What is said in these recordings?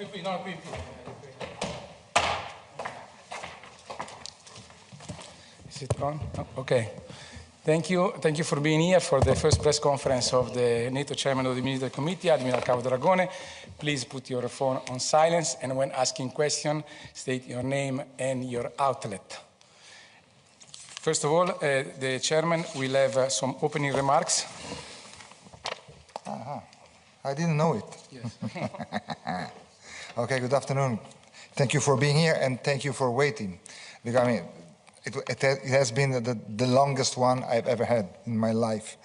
Is it on? Oh, okay. Thank you for being here for the first press conference of the NATO Chairman of the Military Committee, Admiral Cavo Dragone. Please put your phone on silence, and when asking questions, state your name and your outlet. First of all, the Chairman will have some opening remarks. I didn't know it. Yes. Okay, good afternoon. Thank you for being here, and thank you for waiting. Because, I mean, it has been the longest one I've ever had in my life.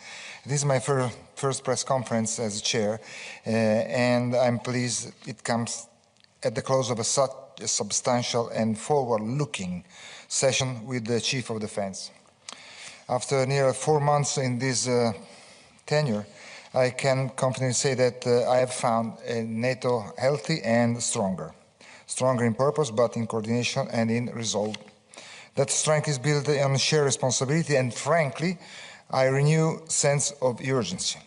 This is my first press conference as chair, and I'm pleased it comes at the close of such a substantial and forward-looking session with the Chief of Defense. After nearly 4 months in this tenure, I can confidently say that I have found NATO healthy and stronger. Stronger in purpose, but in coordination and in resolve. That strength is built on shared responsibility and, frankly, a renewed sense of urgency.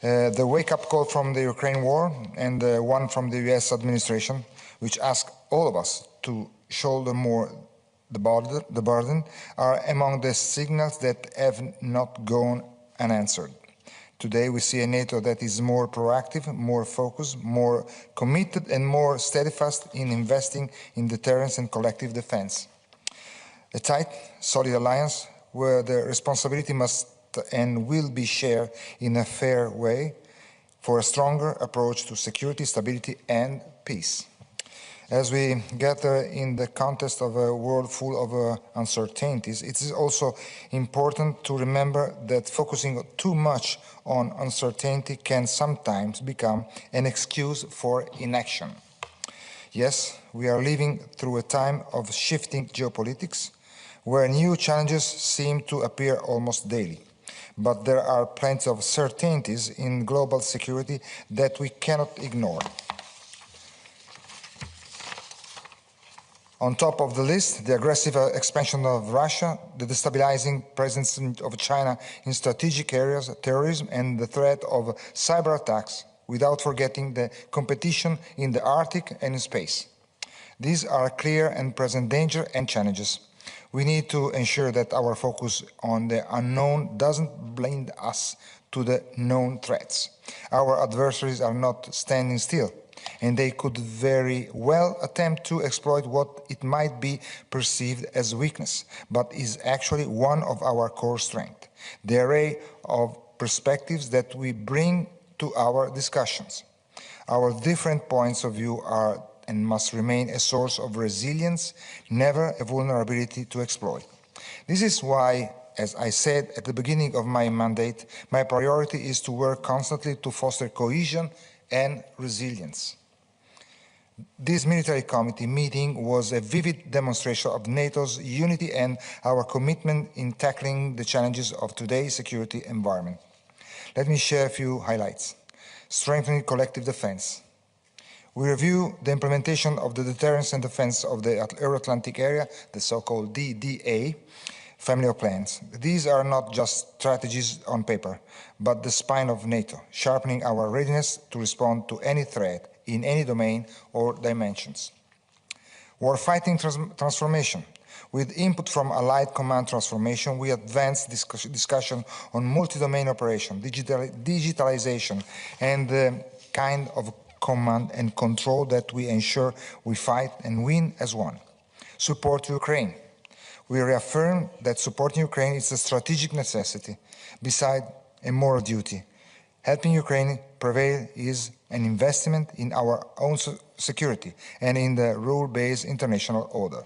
The wake-up call from the Ukraine war and the one from the US administration, which ask all of us to shoulder more the burden, are among the signals that have not gone unanswered. Today we see a NATO that is more proactive, more focused, more committed and more steadfast in investing in deterrence and collective defense. A tight, solid alliance where the responsibility must and will be shared in a fair way for a stronger approach to security, stability and peace. As we gather in the context of a world full of uncertainties, it is also important to remember that focusing too much on uncertainty can sometimes become an excuse for inaction. Yes, we are living through a time of shifting geopolitics, where new challenges seem to appear almost daily. But there are plenty of certainties in global security that we cannot ignore. On top of the list, the aggressive expansion of Russia, the destabilizing presence of China in strategic areas, terrorism, and the threat of cyber attacks, without forgetting the competition in the Arctic and in space. These are clear and present danger and challenges. We need to ensure that our focus on the unknown doesn't blind us to the known threats. Our adversaries are not standing still, and they could very well attempt to exploit what it might be perceived as weakness, but is actually one of our core strengths, the array of perspectives that we bring to our discussions. Our different points of view are and must remain a source of resilience, never a vulnerability to exploit. This is why, as I said at the beginning of my mandate, my priority is to work constantly to foster cohesion and resilience. This military committee meeting was a vivid demonstration of NATO's unity and our commitment in tackling the challenges of today's security environment. Let me share a few highlights. Strengthening collective defense. We review the implementation of the deterrence and defense of the Euro-Atlantic area, the so-called DDA, family of plans. These are not just strategies on paper, but the spine of NATO, sharpening our readiness to respond to any threat in any domain or dimensions. Warfighting transformation. With input from Allied Command Transformation, we advanced discussion on multi-domain operation, digitalization, and the kind of command and control that we ensure we fight and win as one. Support to Ukraine. We reaffirm that supporting Ukraine is a strategic necessity, beside a moral duty. Helping Ukraine prevail is an investment in our own security and in the rule-based international order.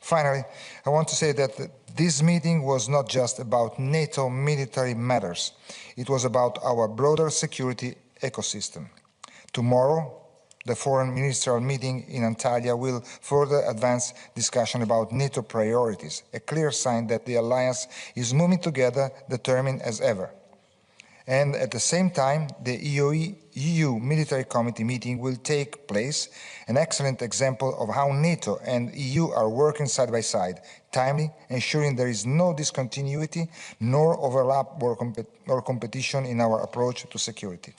Finally, I want to say that this meeting was not just about NATO military matters. It was about our broader security ecosystem. Tomorrow, the Foreign Ministerial meeting in Antalya will further advance discussion about NATO priorities, a clear sign that the alliance is moving together, determined as ever. And at the same time, the EU Military Committee meeting will take place, an excellent example of how NATO and EU are working side by side, timely, ensuring there is no discontinuity, nor overlap or competition in our approach to security.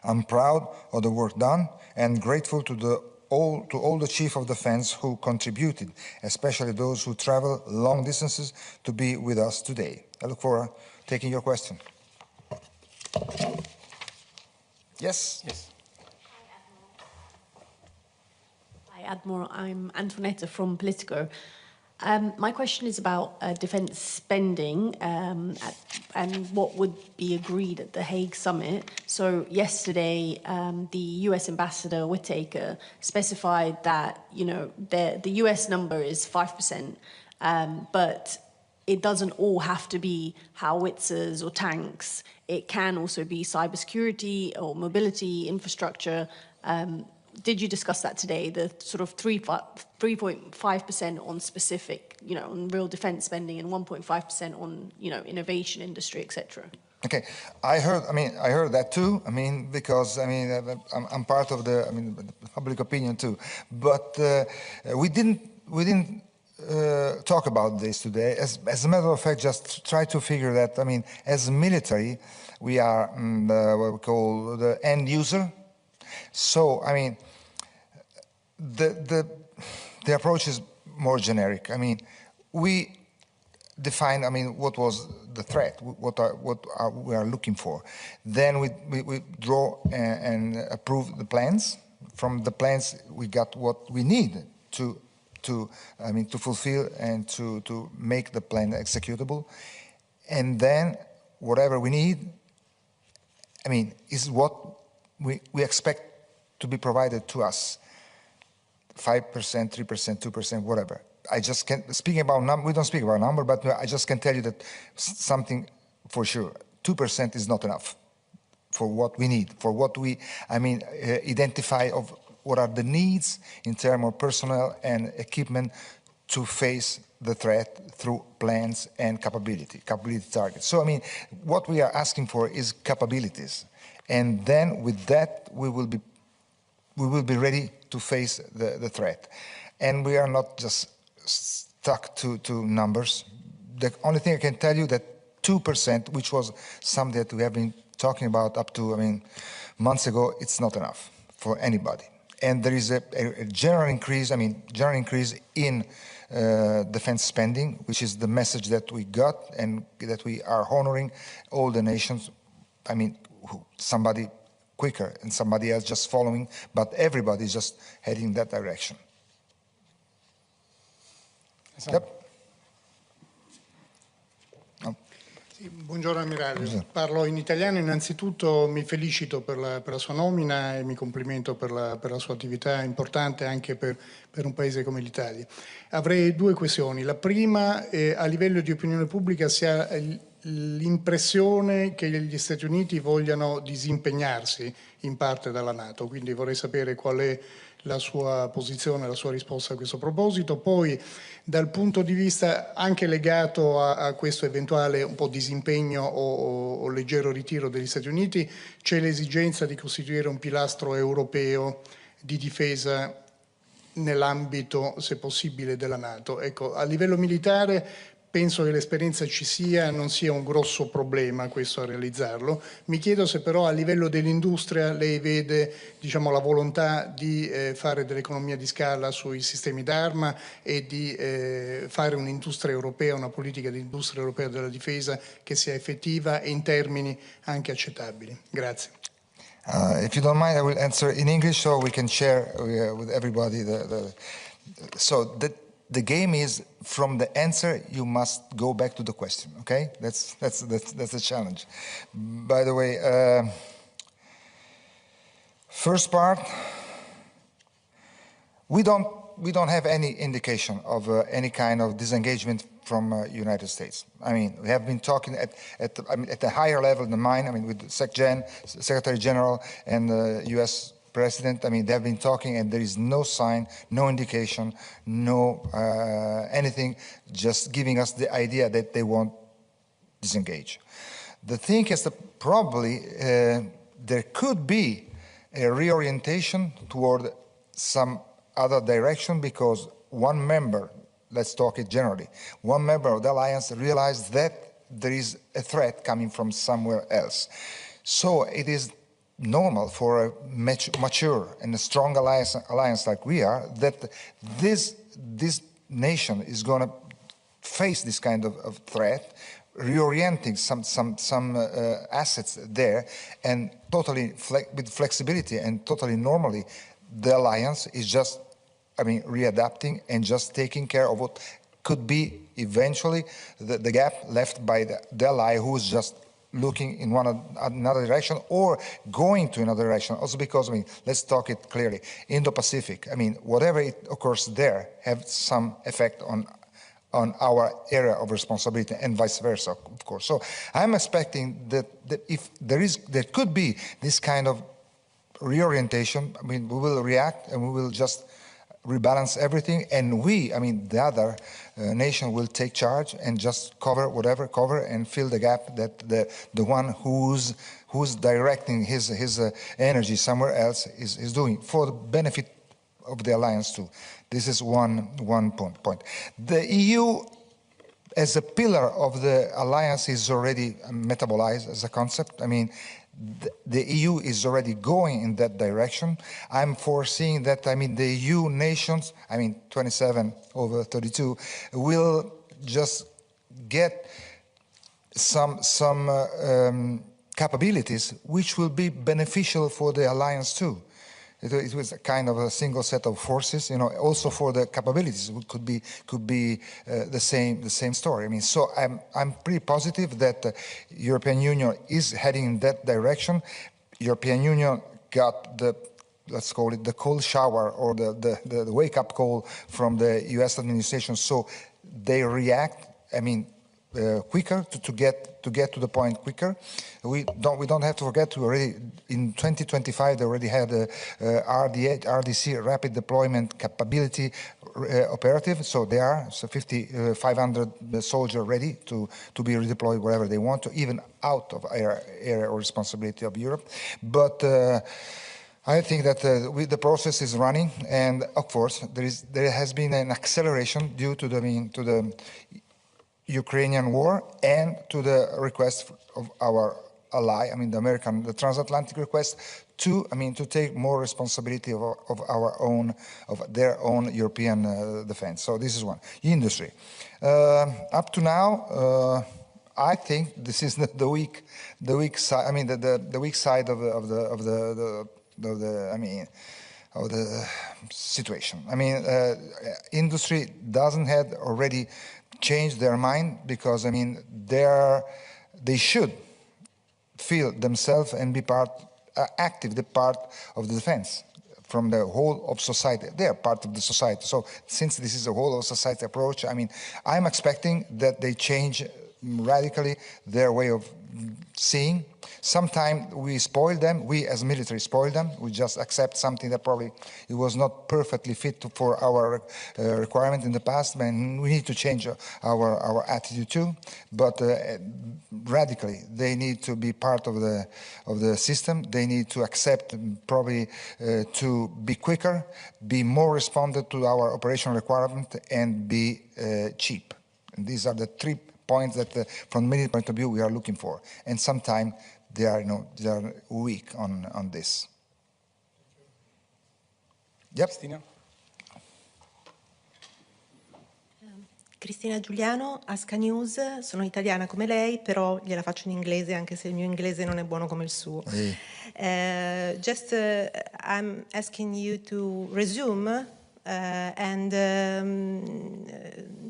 I'm proud of the work done and grateful to all the Chief of Defense who contributed, especially those who travel long distances to be with us today. I look forward to taking your question. Yes? Yes. Hi, Admiral. I'm Antoinetta from Politico. My question is about defence spending and what would be agreed at the Hague summit. So yesterday, the US Ambassador Whittaker specified that, you know, the US number is 5%, but it doesn't all have to be howitzers or tanks. It can also be cybersecurity or mobility, infrastructure. Did you discuss that today, the sort of 3.5% on specific, you know, on real defence spending and 1.5% on, you know, innovation, industry, etc.? Okay, I heard that too. I mean, because I'm part of the public opinion too. But we didn't talk about this today. As a matter of fact, just try to figure that. I mean, as a military, we are what we call the end user. So, I mean, the approach is more generic. I mean, we define, what was the threat, what we are looking for. Then we draw and approve the plans. From the plans, we got what we need to fulfill and to make the plan executable. And then whatever we need, is what we expect to be provided to us. 5%, 3%, 2%, whatever. I just can't, speaking about number, we don't speak about number, but I just can tell you that something for sure, 2% is not enough for what we need, for what we, identify of what are the needs in terms of personnel and equipment to face the threat through plans and capability targets. So, what we are asking for is capabilities. And then with that, we will be ready to face the threat. And we are not just stuck to numbers. The only thing I can tell you that 2%, which was something that we have been talking about up to, months ago, it's not enough for anybody. And there is a general increase, in defense spending, which is the message that we got and that we are honoring all the nations. Somebody quicker and somebody else just following, but everybody is just heading in that direction. Yep. No. Sì, buongiorno Ammiraglio, buongiorno. Parlo in italiano. Innanzitutto mi felicito per la sua nomina e mi complimento per la sua attività importante anche per un paese come l'Italia. Avrei due questioni. La prima, a livello di opinione pubblica si ha l'impressione che gli Stati Uniti vogliano disimpegnarsi in parte dalla NATO, quindi vorrei sapere qual è la sua posizione, la sua risposta a questo proposito. Poi dal punto di vista anche legato a questo eventuale un po' disimpegno o leggero ritiro degli Stati Uniti, c'è l'esigenza di costituire un pilastro europeo di difesa nell'ambito, se possibile, della NATO. Ecco, a livello militare penso che l'esperienza ci sia, non sia un grosso problema questo a realizzarlo. Mi chiedo se però a livello dell'industria lei vede, la volontà di fare dell'economia di scala sui sistemi d'arma e di fare un'industria europea, una politica di industria europea della difesa che sia effettiva e in termini anche accettabili. Grazie. If you don't mind, I will answer in English so we can share with everybody the game is, from the answer, you must go back to the question, okay? That's the challenge. By the way, first part, we don't have any indication of any kind of disengagement from United States. We have been talking at a higher level than mine, with the Secretary General and the U.S. President. They have been talking, and there is no sign, no indication, no anything, just giving us the idea that they won't disengage. The thing is that probably there could be a reorientation toward some other direction because one member, let's talk it generally, one member of the alliance realized that there is a threat coming from somewhere else. So it is normal for a mature and a strong alliance like we are, that this nation is going to face this kind of threat, reorienting some assets there, and totally with flexibility and totally normally, the alliance is just, readapting and just taking care of what could be eventually the gap left by the ally who is just looking in another direction or going to another direction. Also because, let's talk it clearly, Indo-Pacific, whatever it occurs there have some effect on our area of responsibility and vice versa, of course. So I'm expecting that if there could be this kind of reorientation, we will react and we will just rebalance everything, and we, the other nation will take charge and just cover and fill the gap that the one who's directing his energy somewhere else is doing for the benefit of the alliance too. This is one point. The EU as a pillar of the alliance is already metabolized as a concept. The EU is already going in that direction. I'm foreseeing that, the EU nations, 27 over 32, will just get some capabilities which will be beneficial for the alliance too. It was a kind of a single set of forces, also for the capabilities could be the same story. So I'm pretty positive that the European Union is heading in that direction. European Union got let's call it the cold shower or the wake-up call from the US administration, so they react, quicker to get to the point quicker. We don't have to forget already in 2025 they already had a RDC, rapid deployment capability operative. So they are 500 soldiers ready to be redeployed wherever they want to, even out of area or responsibility of Europe. But I think that the process is running, and of course there has been an acceleration due to the Ukrainian war and to the request of our ally, the transatlantic request to take more responsibility of their own European defense. So this is one. Industry. Up to now, I think this is the weak side. The weak side of the situation. Industry doesn't have already changed their mind because they should feel themselves and be active part of the defense from the whole of society. They are part of the society. So since this is a whole of society approach, I'm expecting that they change radically their way of seeing. Sometimes we spoil them, we as military spoil them, we just accept something that probably it was not perfectly fit for our requirement in the past, and we need to change our attitude too, but radically they need to be part of the system. They need to accept probably to be quicker, be more responsive to our operational requirement, and be cheap. And these are the 3 points that from military point of view we are looking for, and sometimes they are weak on this. Yep. Cristina? Cristina Giuliano, Asca News, sono italiana come lei, però gliela faccio in inglese anche se il mio inglese non è buono come il suo. I'm asking you to resume and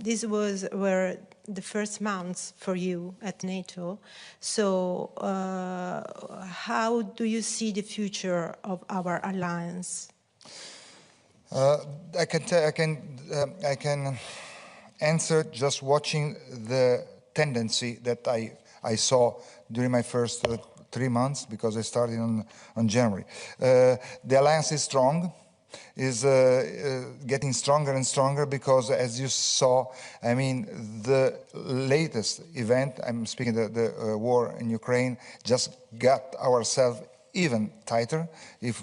these were the first months for you at NATO. So how do you see the future of our alliance? I can answer just watching the tendency that I saw during my first 3 months, because I started on January. The alliance is strong, is getting stronger and stronger, because as you saw, the latest event, I'm speaking the war in Ukraine, just got ourselves even tighter if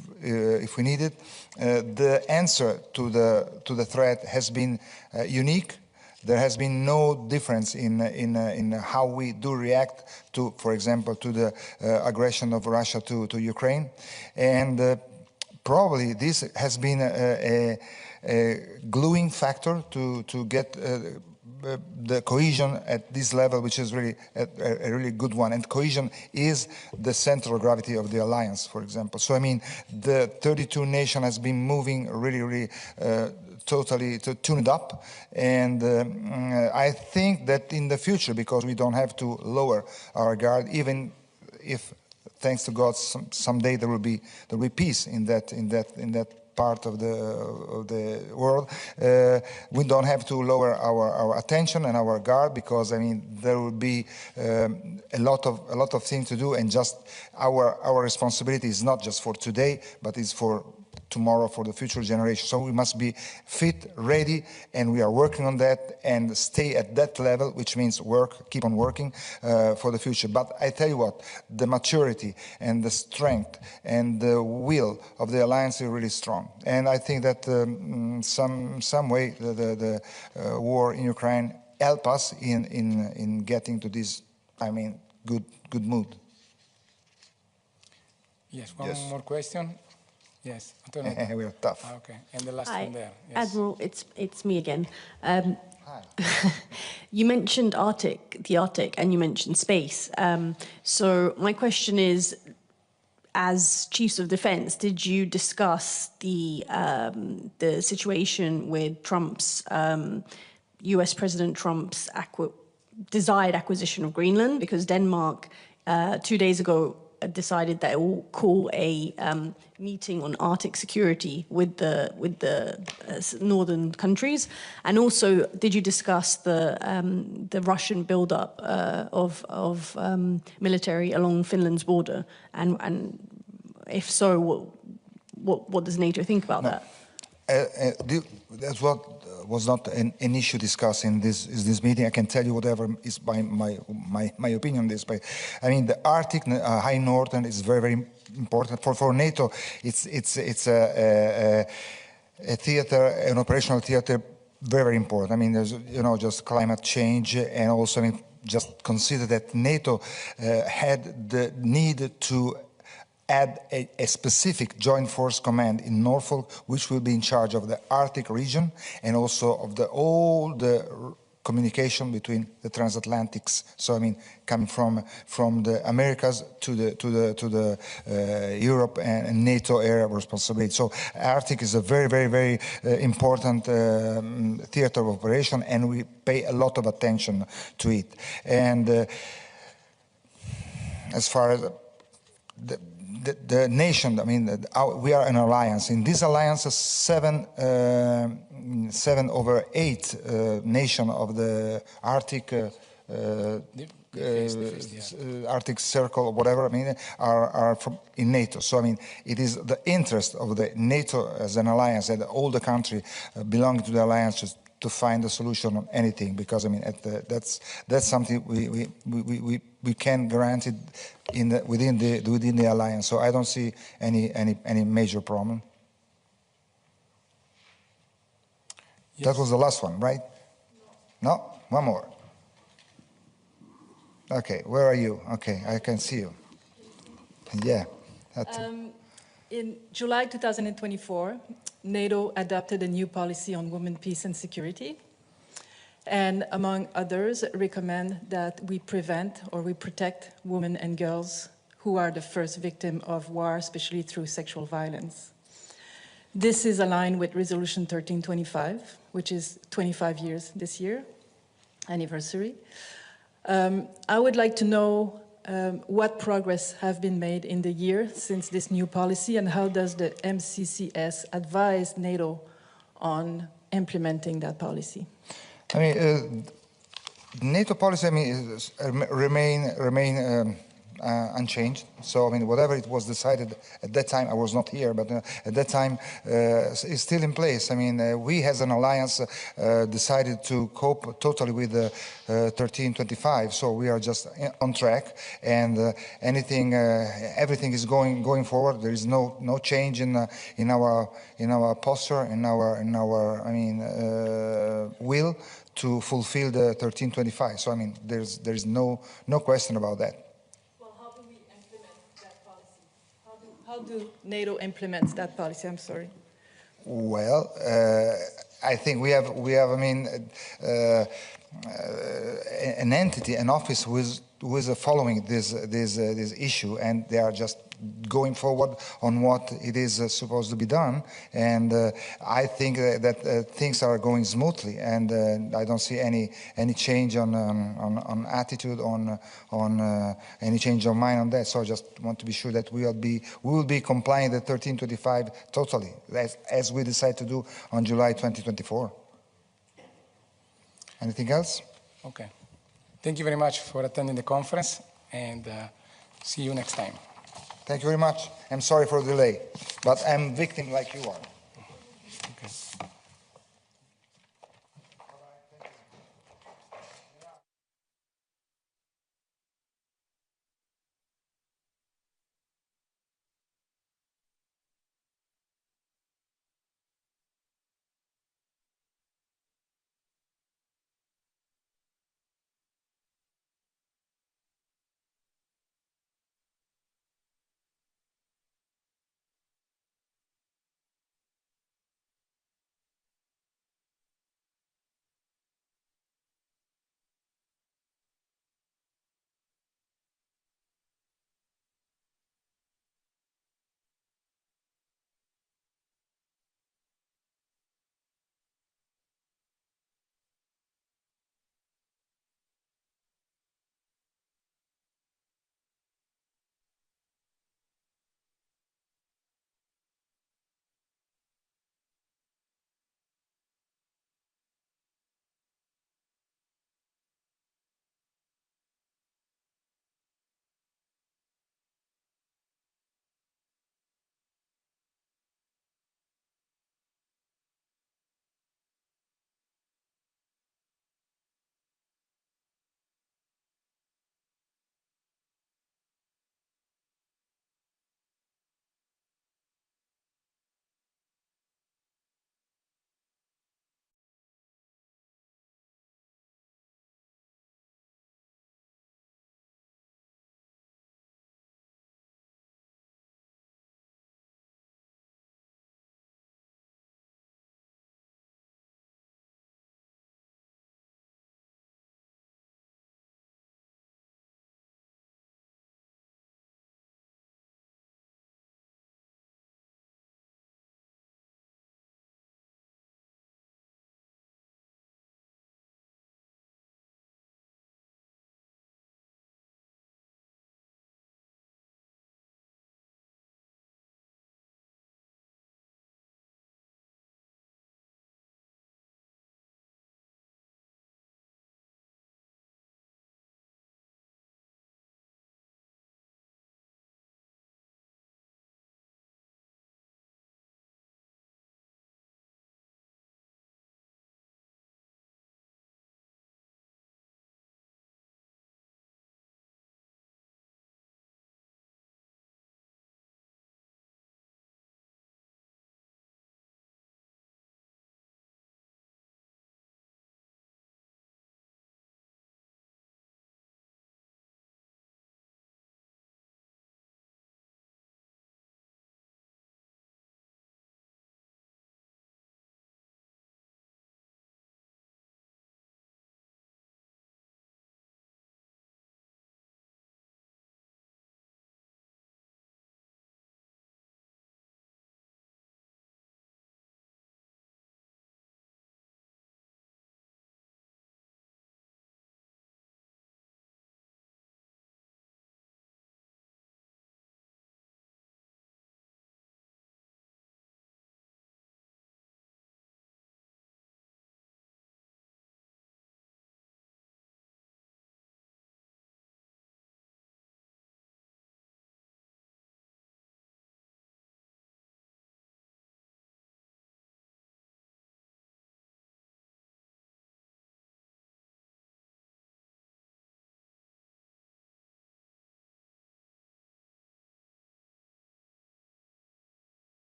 we need it. The answer to the threat has been unique, there has been no difference in how we do react to, for example, to the aggression of Russia to Ukraine. And probably this has been a gluing factor to get the cohesion at this level, which is really a really good one. And cohesion is the central of gravity of the alliance, for example. So, I mean, the 32 nation has been moving really totally tuned up. And I think that in the future, because we don't have to lower our guard, even if, thanks to God, someday there will be peace in that part of the world. We don't have to lower our attention and our guard, because I mean there will be a lot of things to do, and just our responsibility is not just for today, but it's for tomorrow, for the future generation. So we must be fit, ready, and we are working on that, and stay at that level, which means keep on working for the future. But I tell you what, the maturity and the strength and the will of the alliance is really strong. And I think that some way the war in Ukraine help us in getting to this, I mean, good mood. Yes, one more question. Yes, Antonio. We are tough. Okay, and the last Hi, one there. Yes. Admiral, it's me again. Hi. You mentioned the Arctic, and you mentioned space. So my question is, as chiefs of defense, did you discuss the situation with Trump's, US President Trump's desired acquisition of Greenland? Because Denmark, 2 days ago, decided that it will call a meeting on Arctic security with the northern countries. And also, did you discuss the Russian buildup of military along Finland's border? And if so, what does NATO think about that? That's what was not an issue discussed in this meeting. I can tell you whatever is my opinion on this. But I mean, the Arctic, high northern, is very important for NATO. It's a theater, an operational theater, very important. I mean, there's just climate change, and also, I mean, just consider that NATO had the need to add a specific joint force command in Norfolk, which will be in charge of the Arctic region, and also of all the communication between the transatlantics. So I mean, coming from the Americas to the Europe and NATO area of responsibility. So Arctic is a very important theater of operation, and we pay a lot of attention to it. And as far as the nation, I mean, we are an alliance. In this alliance, 7 over 8 nations of the Arctic Arctic Circle or whatever, I mean, are in NATO. So I mean, it is the interest of the NATO as an alliance, and all the countries belonging to the alliance to find a solution on anything, because I mean that's something we can grant it within the alliance. So I don't see any major problem. Yes. That was the last one, right? No, one more. Okay, where are you? Okay, I can see you. Yeah. In July 2024, NATO adopted a new policy on women, peace, and security, and among others, recommend that we prevent or we protect women and girls who are the first victim of war, especially through sexual violence. This is aligned with Resolution 1325, which is 25 years this year, anniversary. I would like to know what progress have been made in the year since this new policy, and how does the MCCS advise NATO on implementing that policy? I mean, NATO policy, I mean, remain unchanged. So, I mean, whatever it was decided at that time, I was not here, but at that time, is still in place. I mean, we as an alliance decided to cope totally with 1325, so we are just on track, and everything is going forward. There is no change in our posture, in our will to fulfill the 1325. So I mean, there is no question about that. Well, how do we implement that policy? How do NATO implement that policy? I'm sorry. Well, I think we have an entity, an office who is following this issue, and they are just going forward on what it is supposed to be done. And I think that things are going smoothly, and I don't see any change on attitude, on any change of mind on that. So I just want to be sure that we will be complying with 1325 totally, as we decide to do on July 2024. Anything else? Okay. Thank you very much for attending the conference, and see you next time. Thank you very much. I'm sorry for the delay, but I'm a victim like you are.